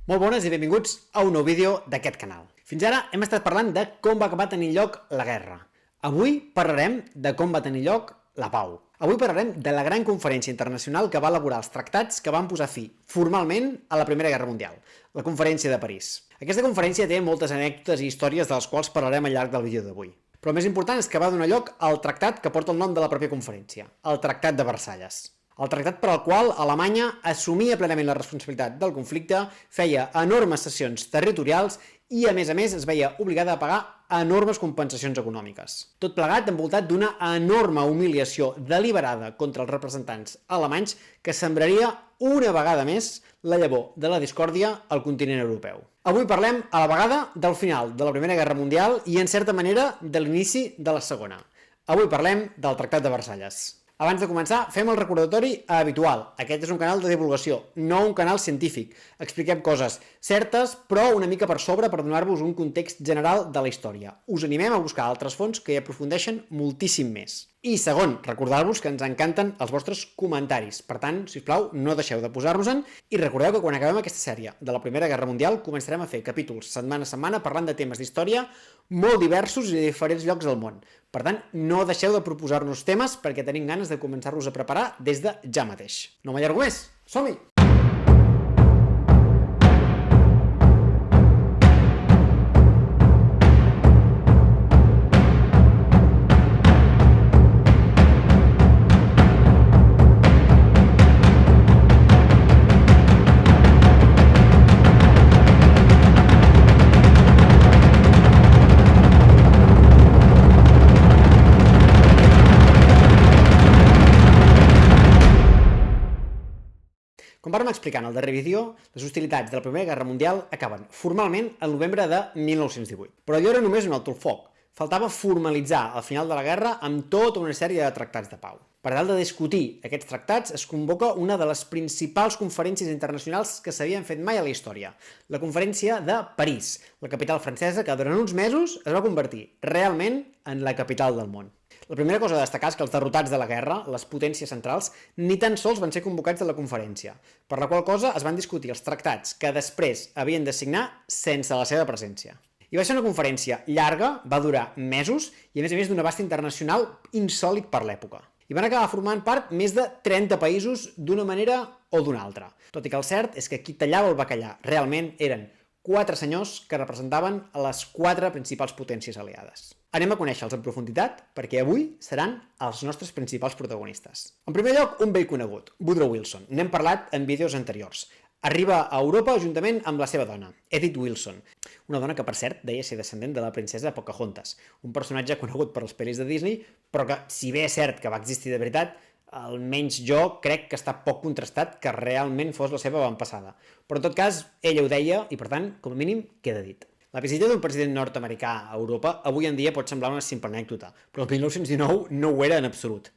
Molt bones i benvinguts a un nou vídeo d'aquest canal. Fins ara hem estat parlant de com va acabar tenint lloc la guerra. Avui parlarem de com va tenir lloc la pau. Avui parlarem de la gran conferència internacional que va elaborar els tractats que van posar fi formalment a la Primera Guerra Mundial, la Conferència de París. Aquesta conferència té moltes anècdotes i històries de les quals parlarem al llarg del vídeo d'avui. Però el més important és que va donar lloc al tractat que porta el nom de la pròpia conferència, el Tractat de Versalles. El tractat per al qual Alemanya assumia plenament la responsabilitat del conflicte, feia enormes cessions territorials i, a més, es veia obligada a pagar enormes compensacions econòmiques. Tot plegat envoltat d'una enorme humiliació deliberada contra els representants alemanys que sembraria una vegada més la llavor de la discòrdia al continent europeu. Avui parlem a la vegada del final de la Primera Guerra Mundial i, en certa manera, de l'inici de la Segona. Avui parlem del Tractat de Versalles. Abans de començar, fem el recordatori habitual. Aquest és un canal de divulgació, no un canal científic. Expliquem coses certes, però una mica per sobre per donar-vos un context general de la història. Us animem a buscar altres fonts que hi aprofundeixen moltíssim més. I segon, recordar-vos que ens encanten els vostres comentaris. Per tant, sisplau, no deixeu de posar-nos-en i recordeu que quan acabem aquesta sèrie de la Primera Guerra Mundial començarem a fer capítols setmana a setmana parlant de temes d'història molt diversos i de diferents llocs del món. Per tant, no deixeu de proposar-nos temes perquè tenim ganes de començar-los a preparar des de ja mateix. No m'allargo més, som-hi! Com vàrem explicar en el darrer vídeo, les hostilitats de la Primera Guerra Mundial acaben formalment el novembre de 1918. Però allò era només un alto el foc. Faltava formalitzar el final de la guerra amb tota una sèrie de tractats de pau. Per tal de discutir aquests tractats es convoca una de les principals conferències internacionals que s'havien fet mai a la història, la Conferència de París, la capital francesa que durant uns mesos es va convertir realment en la capital del món. La primera cosa a destacar és que els derrotats de la guerra, les potències centrals, ni tan sols van ser convocats a la conferència, per la qual cosa es van discutir els tractats que després havien de signar sense la seva presència. I va ser una conferència llarga, va durar mesos i a més d'un abast internacional insòlit per l'època. I van acabar formant part més de 30 països d'una manera o d'una altra. Tot i que el cert és que qui tallava el bacallà realment eren 4 senyors que representaven a les 4 principals potències aliades. Anem a conèixer-los en profunditat perquè avui seran els nostres principals protagonistes. En primer lloc, un vell conegut, Woodrow Wilson. N'hem parlat en vídeos anteriors. Arriba a Europa juntament amb la seva dona, Edith Wilson, una dona que, per cert, deia ser descendent de la princesa Pocahontas, un personatge conegut per les pel·lis de Disney, però que, si bé és cert que va existir de veritat, almenys jo crec que està poc contrastat que realment fos la seva avantpassada. Però en tot cas, ella ho deia i, per tant, com a mínim, queda dit. La visita d'un president nord-americà a Europa avui en dia pot semblar una simple anècdota, però el 1919 no ho era en absolut.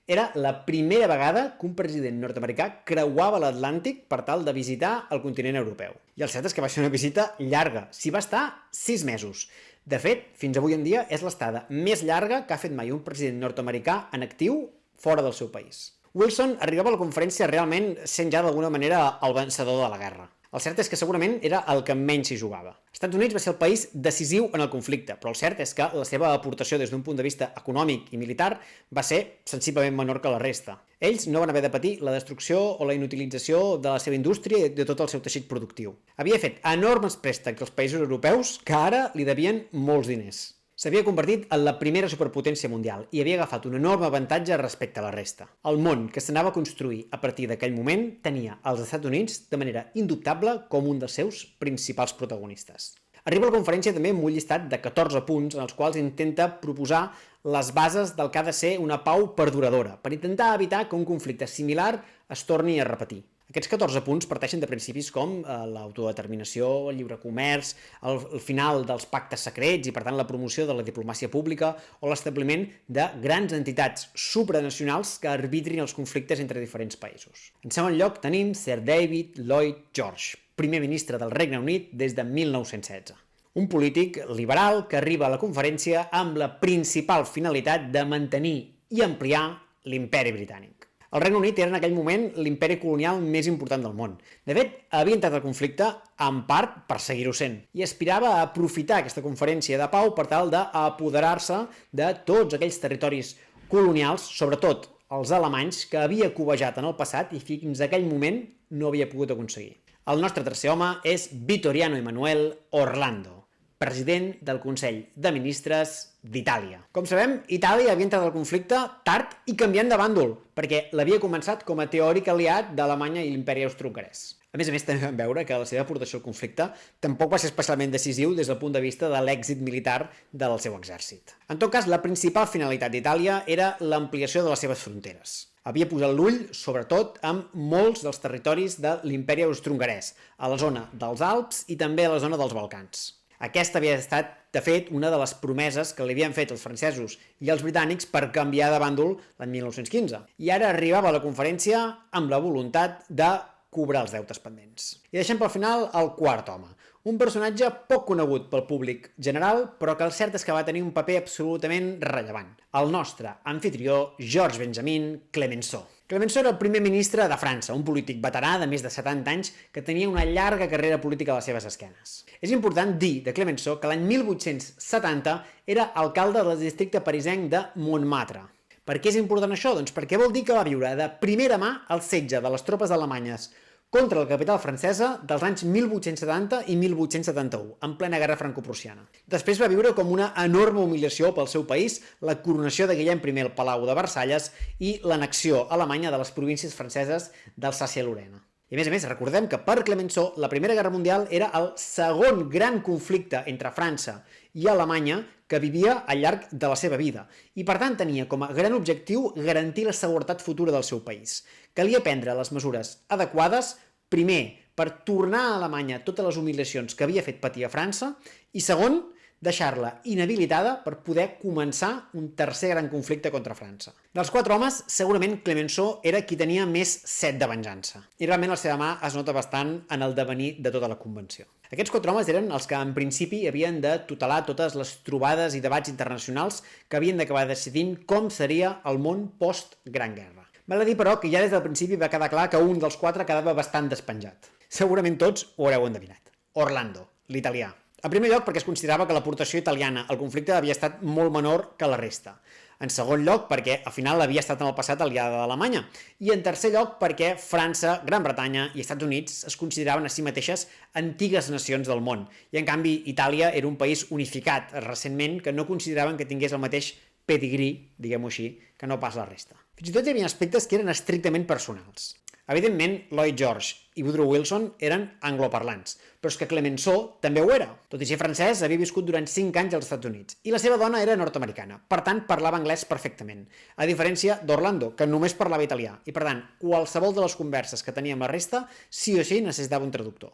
Era la primera vegada que un president nord-americà creuava l'Atlàntic per tal de visitar el continent europeu. I el cert és que va ser una visita llarga, s'hi va estar 6 mesos. De fet, fins avui en dia és l'estada més llarga que ha fet mai un president nord-americà en actiu fora del seu país. Wilson arribava a la conferència realment sent ja d'alguna manera el vencedor de la guerra. El cert és que segurament era el que menys s'hi jugava. Els Estats Units va ser el país decisiu en el conflicte, però el cert és que la seva aportació des d'un punt de vista econòmic i militar va ser sensiblement menor que la resta. Ells no van haver de patir la destrucció o la inutilització de la seva indústria i de tot el seu teixit productiu. Havia fet enormes préstecs als països europeus que ara li devien molts diners. S'havia convertit en la primera superpotència mundial i havia agafat un enorme avantatge respecte a la resta. El món que s'anava a construir a partir d'aquell moment tenia els Estats Units de manera indubtable com un dels seus principals protagonistes. Arriba a la conferència també amb un llistat de 14 punts en els quals intenta proposar les bases del que ha de ser una pau perduradora, per intentar evitar que un conflicte similar es torni a repetir. Aquests 14 punts parteixen de principis com l'autodeterminació, el lliure comerç, el final dels pactes secrets i, per tant, la promoció de la diplomàcia pública o l'establiment de grans entitats supranacionals que arbitrin els conflictes entre diferents països. En segon lloc tenim Sir David Lloyd George, primer ministre del Regne Unit des de 1916. Un polític liberal que arriba a la conferència amb la principal finalitat de mantenir i ampliar l'imperi britànic. El Regne Unit era en aquell moment l'imperi colonial més important del món. De fet, havia entrat al conflicte en part per seguir-ho sent i aspirava a aprofitar aquesta conferència de pau per tal d'apoderar-se de tots aquells territoris colonials, sobretot els alemanys, que havia cobejat en el passat i fins a aquell moment no havia pogut aconseguir. El nostre tercer home és Vittoriano Emanuele Orlando, president del Consell de Ministres d'Itàlia. Com sabem, Itàlia havia entrat al conflicte tard i canviant de bàndol, perquè l'havia començat com a teòric aliat d'Alemanya i l'imperi austrohongarès. A més, també vam veure que la seva aportació al conflicte tampoc va ser especialment decisiu des del punt de vista de l'èxit militar del seu exèrcit. En tot cas, la principal finalitat d'Itàlia era l'ampliació de les seves fronteres. Havia posat l'ull, sobretot, amb molts dels territoris de l'imperi austrohongarès, a la zona dels Alps i també a la zona dels Balcans. Aquesta havia estat, de fet, una de les promeses que li havien fet els francesos i els britànics per canviar de bàndol l'any 1915. I ara arribava a la conferència amb la voluntat de cobrar els deutes pendents. I deixem pel final el quart home, un personatge poc conegut pel públic general, però que el cert és que va tenir un paper absolutament rellevant. El nostre anfitrió, Georges Benjamin Clemenceau. Clemenceau era el primer ministre de França, un polític veterà de més de 70 anys que tenia una llarga carrera política a les seves esquenes. És important dir de Clemenceau que l'any 1870 era alcalde del districte parisenc de Montmartre. Per què és important això? Doncs perquè vol dir que va viure de primera mà el setge de les tropes alemanyes contra la capital francesa dels anys 1870 i 1871, en plena guerra franco-prussiana. Després va viure com una enorme humiliació pel seu país la coronació de Guillem I al Palau de Versalles i l'annexió alemanya de les províncies franceses d'Alsàcia-Lorena. I a més, recordem que per Clemenceau la Primera Guerra Mundial era el segon gran conflicte entre França i Alemanya que vivia al llarg de la seva vida i per tant tenia com a gran objectiu garantir la seguretat futura del seu país. Calia prendre les mesures adequades, primer, per tornar a Alemanya totes les humiliacions que havia fet patir a França i segon, deixar-la inhabilitada per poder començar un tercer gran conflicte contra França. Dels quatre homes, segurament Clemenceau era qui tenia més set de venjança. I realment la seva mà es nota bastant en el devenir de tota la convenció. Aquests quatre homes eren els que en principi havien de tutelar totes les trobades i debats internacionals que havien d'acabar decidint com seria el món post-Gran Guerra. Val a dir, però, que ja des del principi va quedar clar que un dels quatre quedava bastant despenjat. Segurament tots ho haureu endevinat. Orlando, l'italià. En primer lloc, perquè es considerava que l'aportació italiana al conflicte havia estat molt menor que la resta. En segon lloc, perquè al final havia estat en el passat aliada d'Alemanya. I en tercer lloc, perquè França, Gran Bretanya i Estats Units es consideraven a si mateixes antigues nacions del món. I en canvi, Itàlia era un país unificat recentment que no consideraven que tingués el mateix pedigrí, diguem-ho així, que no pas la resta. Fins i tot hi havia aspectes que eren estrictament personals. Evidentment, Lloyd George i Woodrow Wilson eren angloparlants, però és que Clemenceau també ho era. Tot i ser francès, havia viscut durant 5 anys als Estats Units i la seva dona era nord-americana, per tant parlava anglès perfectament, a diferència d'Orlando, que només parlava italià i per tant qualsevol de les converses que tenia amb la resta sí o sí necessitava un traductor.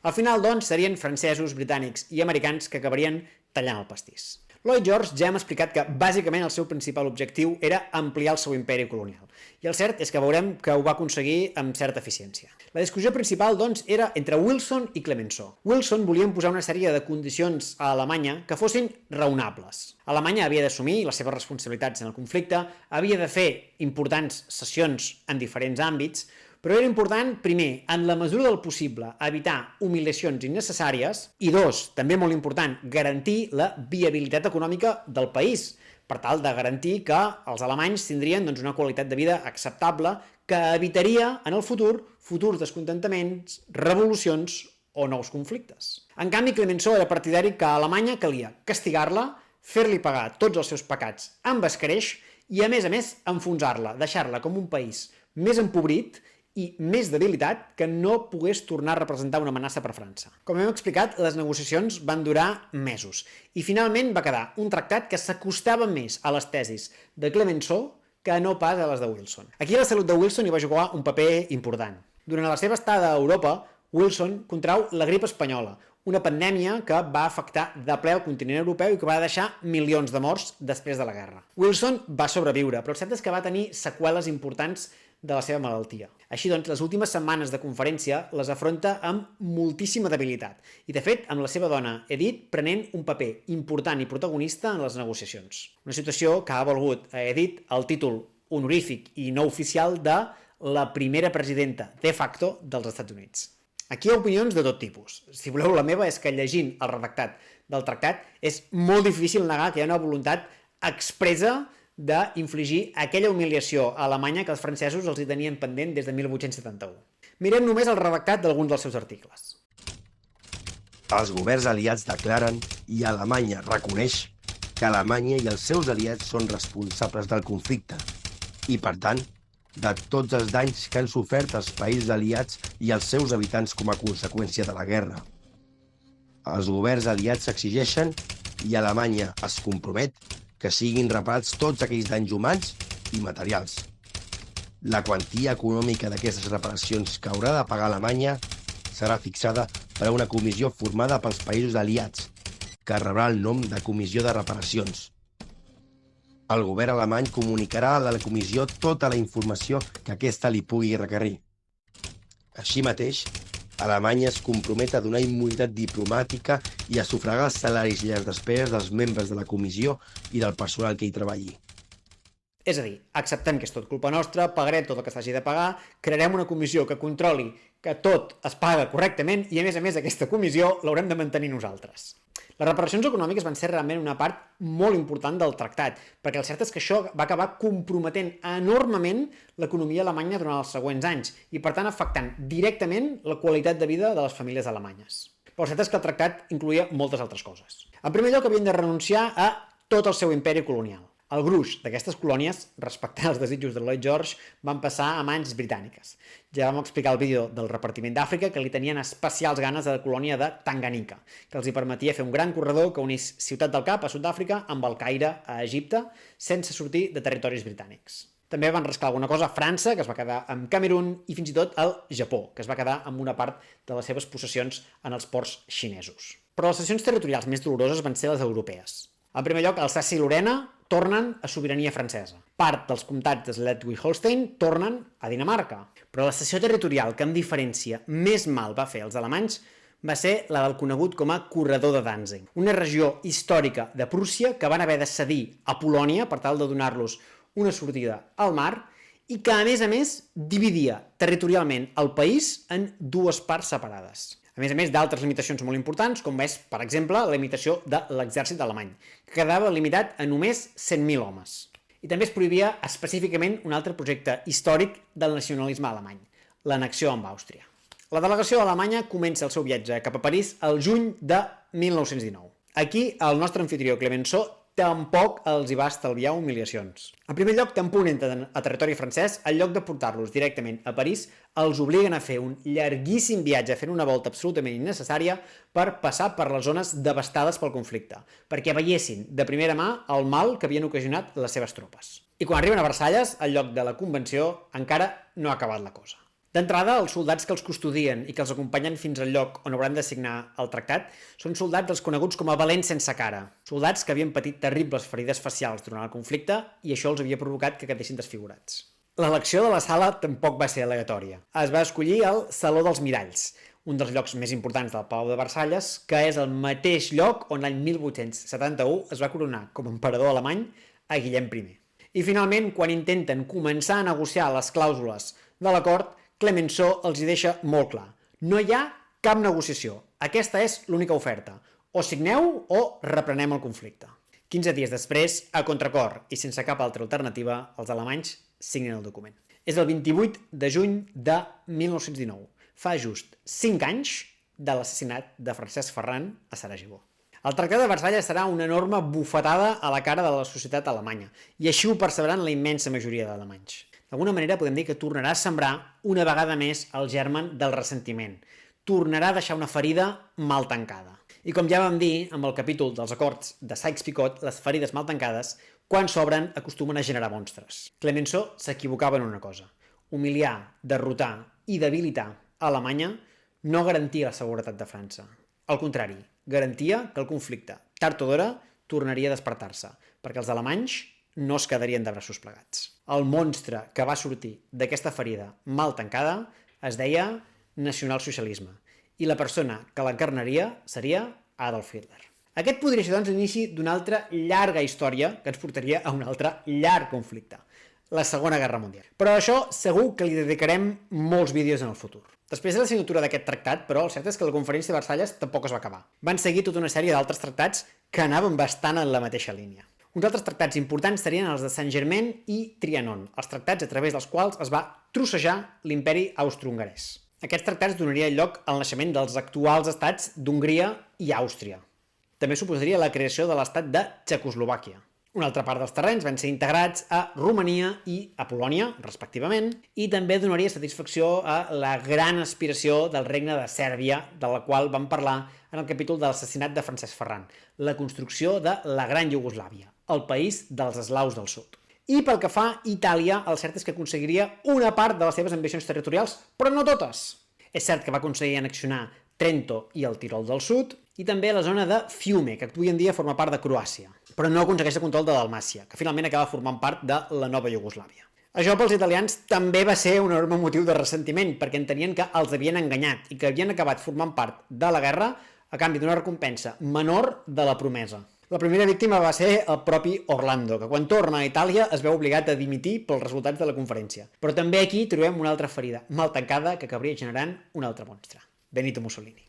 Al final, doncs, serien francesos, britànics i americans que acabarien tallant el pastís. Lloyd George ja hem explicat que bàsicament el seu principal objectiu era ampliar el seu imperi colonial. I el cert és que veurem que ho va aconseguir amb certa eficiència. La discussió principal, doncs, era entre Wilson i Clemenceau. Wilson volia imposar una sèrie de condicions a Alemanya que fossin raonables. Alemanya havia d'assumir les seves responsabilitats en el conflicte, havia de fer importants cessions en diferents àmbits, però era important, primer, en la mesura del possible, evitar humiliacions innecessàries i, dos, també molt important, garantir la viabilitat econòmica del país, per tal de garantir que els alemanys tindrien una qualitat de vida acceptable que evitaria en el futur futurs descontentaments, revolucions o nous conflictes. En canvi, Clemenceau era partidari que a Alemanya calia castigar-la, fer-li pagar tots els seus pecats amb escreix i, a més, enfonsar-la, deixar-la com un país més empobrit i més debilitat que no pogués tornar a representar una amenaça per França. Com hem explicat, les negociacions van durar mesos i finalment va quedar un tractat que s'acostava més a les tesis de Clemenceau que no pas a les de Wilson. Aquí la salut de Wilson hi va jugar un paper important. Durant la seva estada a Europa, Wilson contrau la grip espanyola, una pandèmia que va afectar de ple el continent europeu i que va deixar milions de morts després de la guerra. Wilson va sobreviure, però el cert és que va tenir seqüeles importants de la seva malaltia. Així doncs, les últimes setmanes de conferència les afronta amb moltíssima debilitat i, de fet, amb la seva dona, Edith, prenent un paper important i protagonista en les negociacions. Una situació que ha valgut a Edith el títol honorífic i no oficial de la primera presidenta de facto dels Estats Units. Aquí hi ha opinions de tot tipus. Si voleu, la meva és que llegint el redactat del tractat és molt difícil negar que hi ha una voluntat expressa d'infligir aquella humiliació a Alemanya que els francesos els hi tenien pendent des de 1871. Mirem només el redactat d'alguns dels seus articles. Els governs aliats declaren i Alemanya reconeix que Alemanya i els seus aliats són responsables del conflicte i, per tant, de tots els danys que han sofert els països aliats i els seus habitants com a conseqüència de la guerra. Els governs aliats exigeixen i Alemanya es compromet que siguin reparats tots aquells danys humans i materials. La quantia econòmica d'aquestes reparacions que haurà de pagar Alemanya serà fixada per una comissió formada pels països aliats, que rebrà el nom de Comissió de Reparacions. El govern alemany comunicarà a la comissió tota la informació que aquesta li pugui requerir. Així mateix, Alemanya es compromet a donar immunitat diplomàtica i a sufragar els salaris i les despeses dels membres de la comissió i del personal que hi treballi. És a dir, acceptem que és tot culpa nostra, pagarem tot el que s'hagi de pagar, crearem una comissió que controli que tot es paga correctament i, a més, aquesta comissió l'haurem de mantenir nosaltres. Les reparacions econòmiques van ser realment una part molt important del tractat, perquè el cert és que això va acabar comprometent enormement l'economia alemanya durant els següents anys i, per tant, afectant directament la qualitat de vida de les famílies alemanyes. Però el cert és que el tractat incloïa moltes altres coses. En primer lloc, havien de renunciar a tot el seu imperi colonial. El gruix d'aquestes colònies, respectant els desitjos de Lloyd George, van passar a mans britàniques. Ja vam explicar al vídeo del repartiment d'Àfrica que li tenien especials ganes a la colònia de Tanganyika, que els hi permetia fer un gran corredor que unís Ciutat del Cap a Sud-àfrica amb el Caire a Egipte, sense sortir de territoris britànics. També van rascar alguna cosa a França, que es va quedar amb Camerun, i fins i tot al Japó, que es va quedar amb una part de les seves possessions en els ports xinesos. Però les cessions territorials més doloroses van ser les europees. En primer lloc, Alsàcia i Lorena tornen a sobirania francesa. Part dels comtats de Schleswig-Holstein tornen a Dinamarca. Però la cessió territorial que amb diferència més mal va fer als alemanys va ser la del conegut com a Corredor de Danzig, una regió històrica de Prússia que van haver de cedir a Polònia per tal de donar-los una sortida al mar i que, a més, dividia territorialment el país en dues parts separades. A més, d'altres limitacions molt importants, com és, per exemple, la limitació de l'exèrcit alemany, que quedava limitat a només 100.000 homes. I també es prohibia específicament un altre projecte històric del nacionalisme alemany, l'annexió amb Àustria. La delegació alemanya comença el seu viatge cap a París el juny de 1919. Aquí, el nostre anfitrió Clemenceau tampoc els hi va estalviar humiliacions. En primer lloc, tan punt entren a territori francès, en lloc de portar-los directament a París, els obliguen a fer un llarguíssim viatge fent una volta absolutament innecessària per passar per les zones devastades pel conflicte, perquè veiessin de primera mà el mal que havien ocasionat les seves tropes. I quan arriben a Versalles, al lloc de la convenció, encara no ha acabat la cosa. D'entrada, els soldats que els custodien i que els acompanyen fins al lloc on hauran de signar el tractat són soldats els coneguts com a valents sense cara, soldats que havien patit terribles ferides facials durant el conflicte i això els havia provocat que quedessin desfigurats. L'elecció de la sala tampoc va ser aleatòria. Es va escollir el Saló dels Miralls, un dels llocs més importants del Palau de Versalles, que és el mateix lloc on l'any 1871 es va coronar com a emperador alemany a Guillem I. I finalment, quan intenten començar a negociar les clàusules de l'acord, Clemenceau els hi deixa molt clar. No hi ha cap negociació. Aquesta és l'única oferta. O signeu o reprenem el conflicte. 15 dies després, a contracor i sense cap altra alternativa, els alemanys signen el document. És el 28 de juny de 1919. Fa just 5 anys de l'assassinat de Francesc Ferran a Sarajevo. El Tractat de Versalles serà una enorme bufetada a la cara de la societat alemanya, i així ho percebran la immensa majoria d'alemanys. D'alguna manera podem dir que tornarà a sembrar una vegada més el germen del ressentiment. Tornarà a deixar una ferida mal tancada. I com ja vam dir amb el capítol dels acords de Sykes-Picot, les ferides mal tancades, quan s'obren, acostumen a generar monstres. Clemenceau s'equivocava en una cosa. Humiliar, derrotar i debilitar Alemanya no garantia la seguretat de França. Al contrari, garantia que el conflicte, tard o d'hora, tornaria a despertar-se, perquè els alemanys no es quedarien de braços plegats. El monstre que va sortir d'aquesta ferida mal tancada es deia nacionalsocialisme i la persona que l'encarnaria seria Adolf Hitler. Aquest podria ser, doncs, l'inici d'una altra llarga història que ens portaria a un altre llarg conflicte. la Segona Guerra Mundial. Però a això segur que li dedicarem molts vídeos en el futur. Després de la signatura d'aquest tractat, però, el cert és que la Conferència de Versalles tampoc es va acabar. Van seguir tota una sèrie d'altres tractats que anaven bastant en la mateixa línia. Uns altres tractats importants serien els de Saint-Germain i Trianon, els tractats a través dels quals es va trossejar l'imperi austro-hongarès. Aquests tractats donarien lloc al naixement dels actuals estats d'Hongria i Àustria. També suposaria la creació de l'estat de Txecoslovàquia. Una altra part dels terrenys van ser integrats a Romania i a Polònia, respectivament, i també donaria satisfacció a la gran aspiració del regne de Sèrbia, de la qual vam parlar en el capítol de l'assassinat de Francesc Ferran, la construcció de la Gran Iugoslàvia, el país dels eslaus del sud. I pel que fa a Itàlia, el cert és que aconseguiria una part de les seves ambicions territorials, però no totes. És cert que va aconseguir annexionar Trento i el Tirol del sud, i també la zona de Fiume, que avui en dia forma part de Croàcia, però no aconsegueix el control de Dalmàcia, que finalment acaba formant part de la nova Iugoslàvia. Això pels italians també va ser un enorme motiu de ressentiment, perquè entenien que els havien enganyat i que havien acabat formant part de la guerra a canvi d'una recompensa menor de la promesa. La primera víctima va ser el propi Orlando, que quan torna a Itàlia es veu obligat a dimitir pels resultats de la conferència. Però també aquí trobem una altra ferida mal tancada que acabaria generant un altre monstre, Benito Mussolini.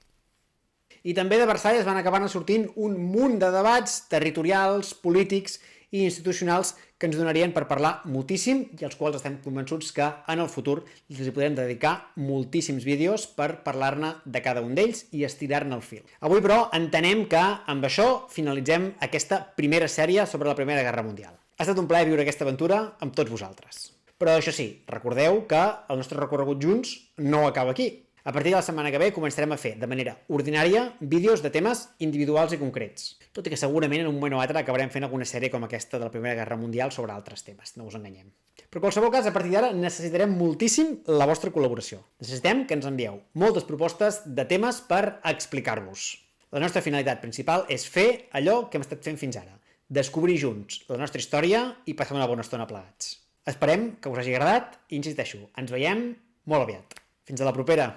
I també de Versalles van acabar sortint un munt de debats territorials, polítics i institucionals que ens donarien per parlar moltíssim i als quals estem convençuts que en el futur els hi podrem dedicar moltíssims vídeos per parlar-ne de cada un d'ells i estirar-ne el fil. Avui, però, entenem que amb això finalitzem aquesta primera sèrie sobre la Primera Guerra Mundial. Ha estat un plaer viure aquesta aventura amb tots vosaltres. Però això sí, recordeu que el nostre recorregut junts no acaba aquí. A partir de la setmana que ve començarem a fer, de manera ordinària, vídeos de temes individuals i concrets. Tot i que segurament en un moment o altre acabarem fent alguna sèrie com aquesta de la Primera Guerra Mundial sobre altres temes, no us enganyem. Però en qualsevol cas, a partir d'ara necessitarem moltíssim la vostra col·laboració. Necessitem que ens envieu moltes propostes de temes per explicar-vos. La nostra finalitat principal és fer allò que hem estat fent fins ara, descobrir junts la nostra història i passar una bona estona plegats. Esperem que us hagi agradat i, insisteixo, ens veiem molt aviat. Fins a la propera!